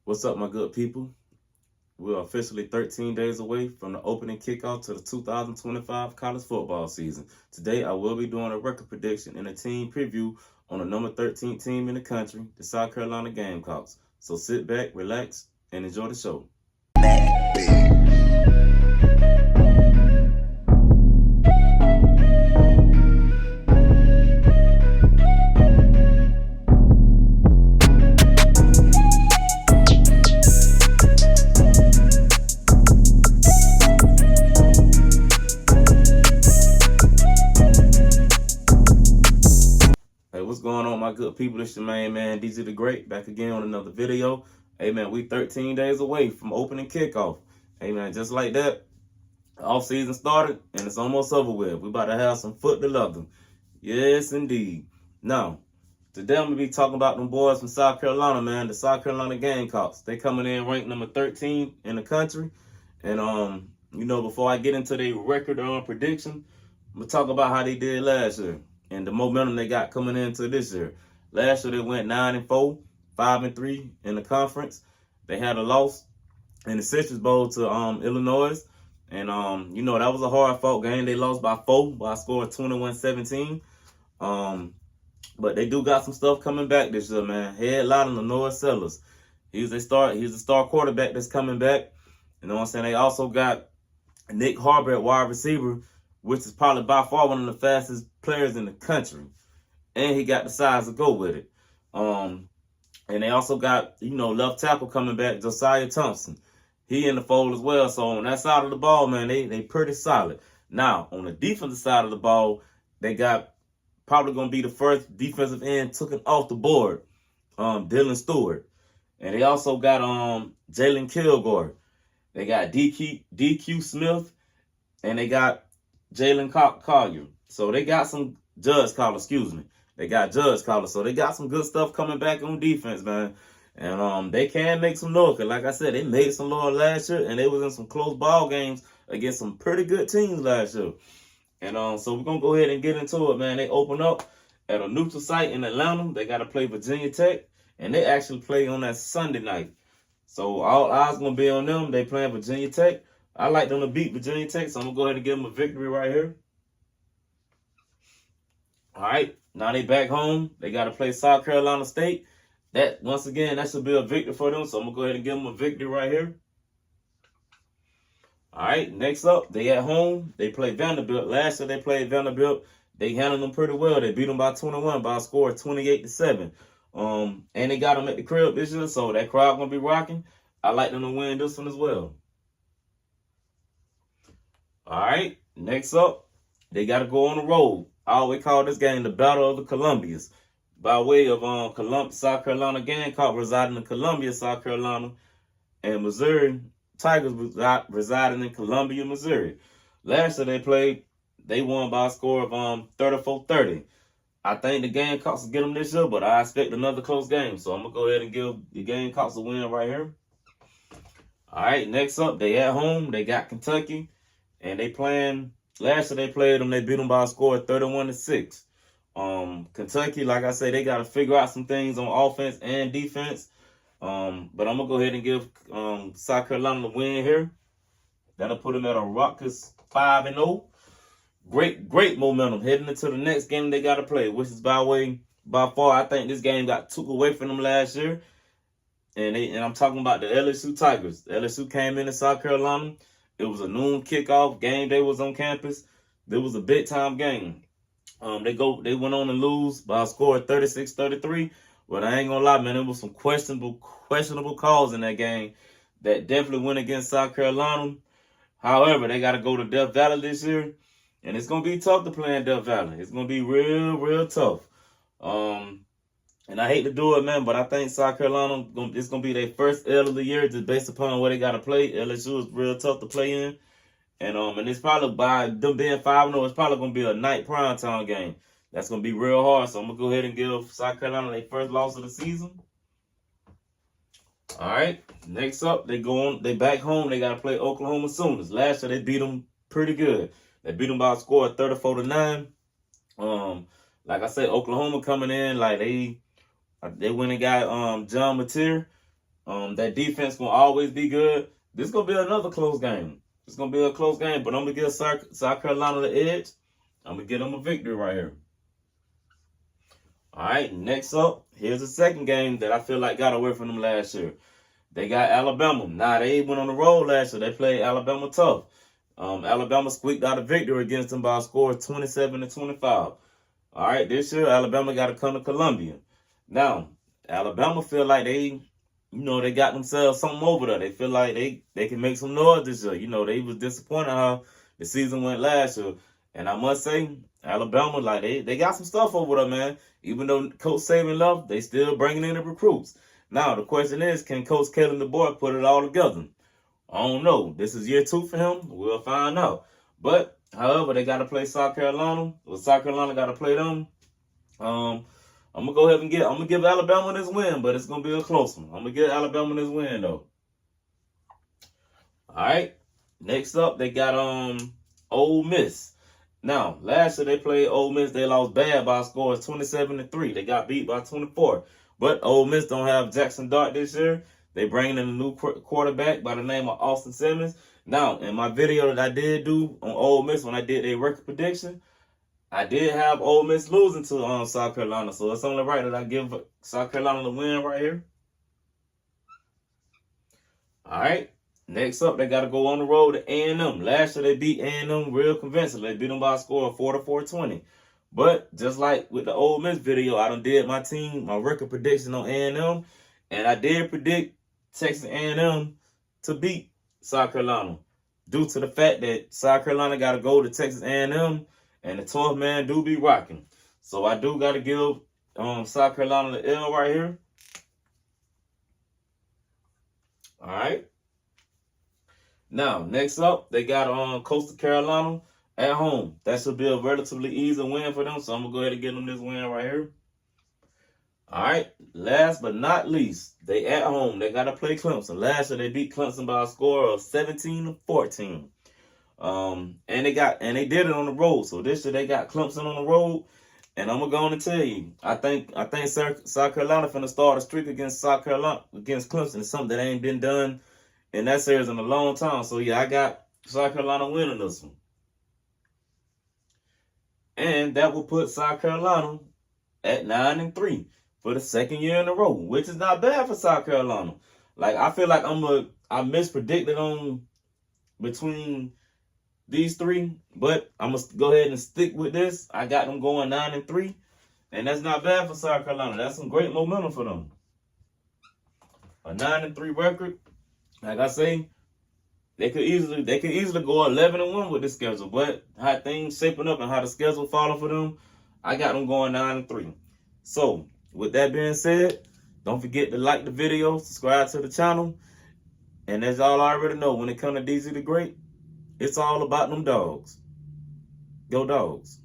What's up, my good people? We're officially 13 days away from the opening kickoff to the 2025 college football season. Today, I will be doing a record prediction and a team preview on the number 13 team in the country, the South Carolina Gamecocks. So sit back, relax, and enjoy the show. Hey, what's going on, my good people? It's your main man, DJ the Great, back again on another video. Hey, man, we 13 days away from opening kickoff. Hey, man, just like that, the off-season started, and it's almost over with. We about to have some foot to leather. Yes, indeed. Now, today I'm going to be talking about them boys from South Carolina, man, the South Carolina Gamecocks. They coming in ranked number 13 in the country. And, before I get into their record prediction, I'm going to talk about how they did last year and the momentum they got coming into this year. Last year they went 9-4, 5-3 in the conference. They had a loss in the Citrus Bowl to Illinois. And, that was a hard-fought game. They lost by 4 by a score of 21-17. But they do got some stuff coming back this year, man. Headlining Lenore Sellers. He's a star quarterback that's coming back. You know what I'm saying? They also got Nick Harbor at wide receiver, which is probably by far one of the fastest players in the country. And he got the size to go with it. And they also got, left tackle coming back, Josiah Thompson. He in the fold as well. So on that side of the ball, man, they pretty solid. Now, on the defensive side of the ball, they got probably going to be the first defensive end taken off the board, Dylan Stewart. And they also got Jalen Kilgore. They got DQ Smith, and they got Jalen Collier. So they got some Judge Collier, They got Judge Collier. So they got some good stuff coming back on defense, man. And they can make some noise. Like I said, they made some noise last year, and they was in some close ball games against some pretty good teams last year. And so we're going to go ahead and get into it, man. They open up at a neutral site in Atlanta. They got to play Virginia Tech, and they actually play on that Sunday night. So all eyes going to be on them. They playing Virginia Tech. I like them to beat Virginia Tech, so I'm going to go ahead and give them a victory right here. All right, now they back home. They got to play South Carolina State. That, once again, that should be a victory for them, so I'm going to go ahead and give them a victory right here. All right, next up, they at home. They play Vanderbilt. Last year they played Vanderbilt. They handled them pretty well. They beat them by 21 by a score of 28-7. And they got them at the crib this year, so that crowd going to be rocking. I like them to win this one as well. All right, next up, they got to go on the road. I always call this game the Battle of the Columbias. By way of South Carolina Gamecock residing in Columbia, South Carolina, and Missouri Tigers residing in Columbia, Missouri. Last year they won by a score of 34-30. I think the Gamecocks will get them this year, but I expect another close game. So I'm going to go ahead and give the Gamecocks a win right here. All right, next up, they at home. They got Kentucky. And they playing, last year they played them, they beat them by a score of 31-6. Kentucky, like I said, they got to figure out some things on offense and defense. But I'm going to go ahead and give South Carolina the win here. That'll put them at a raucous 5-0. Great momentum heading into the next game they got to play, which is by far, I think this game got took away from them last year. And I'm talking about the LSU Tigers. The LSU came into South Carolina. It was a noon kickoff. Game day was on campus. It was a big-time game. They went on to lose by a score of 36-33. But I ain't gonna lie, man, there was some questionable calls in that game that definitely went against South Carolina. However, they got to go to Death Valley this year, and it's gonna be tough to play in Death Valley. It's gonna be real tough. And I hate to do it, man, but I think South Carolina, it's going to be their first L of the year just based upon where they got to play. LSU is real tough to play in. And it's probably, by them being 5-0, it's probably going to be a night primetime game. That's going to be real hard. So I'm going to go ahead and give South Carolina their first loss of the season. All right. Next up, they back home. They got to play Oklahoma Sooners. Last year, they beat them pretty good. They beat them by a score of 34-9. Like I said, Oklahoma coming in, like they went and got John Mateer. That defense gonna always be good. This gonna be another close game. It's gonna be a close game, but I'm gonna give South Carolina the edge. I'm gonna get them a victory right here. All right, next up, here's the second game that I feel like got away from them last year. They got Alabama. Now, they went on the road last year. They played Alabama tough. Alabama squeaked out a victory against them by a score of 27-25. All right, this year, Alabama got to come to Columbia. Now, Alabama feel like they got themselves something over there. They feel like they can make some noise this year. They was disappointed how the season went last year. And I must say, Alabama, like, they got some stuff over there, man. Even though Coach Saban left, they still bringing in the recruits. Now, the question is, can Coach Kellen DeBoer put it all together? I don't know. This is year 2 for him. We'll find out. But, however, they got to play South Carolina. Well, South Carolina got to play them. I'm gonna go ahead and I'm gonna give Alabama this win, but it's gonna be a close one. I'm gonna give Alabama this win though. All right. Next up, they got Ole Miss. Now, last year they played Ole Miss. They lost bad by a score of 27-3. They got beat by 24. But Ole Miss don't have Jackson Dart this year. They bringing in a new quarterback by the name of Austin Simmons. Now, in my video that I did do on Ole Miss when I did a record prediction, I did have Ole Miss losing to South Carolina, so it's only right that I give South Carolina the win right here. All right. Next up, they got to go on the road to A&M. Last year, they beat A&M real convincingly. They beat them by a score of 44-20. But just like with the Ole Miss video, I done did my record prediction on A&M, and I did predict Texas A&M to beat South Carolina due to the fact that South Carolina got to go to Texas A&M, and the 12th man do be rocking. So I do got to give South Carolina the L right here. All right. Now, next up, they got Coastal Carolina at home. That should be a relatively easy win for them, so I'm going to go ahead and give them this win right here. All right. Last but not least, they at home. They got to play Clemson. Last year, they beat Clemson by a score of 17-14. And they did it on the road. So this year they got Clemson on the road, and I'm gonna go on and tell you, I think South Carolina finna start a streak against Clemson. It's something that ain't been done in that series in a long time. So yeah, I got South Carolina winning this one, and that will put South Carolina at 9-3 for the second year in a row, which is not bad for South Carolina. Like, I feel like I mispredicted on between these three, but I'm going to go ahead and stick with this. I got them going 9-3, and that's not bad for South Carolina. That's some great momentum for them. A 9-3 record, like I say, they could easily go 11-1 with this schedule, but how things shaping up and how the schedule falling for them, I got them going 9-3. So, with that being said, don't forget to like the video, subscribe to the channel, and as y'all already know, when it comes to DZ the Great, it's all about them dogs. Go Dogs.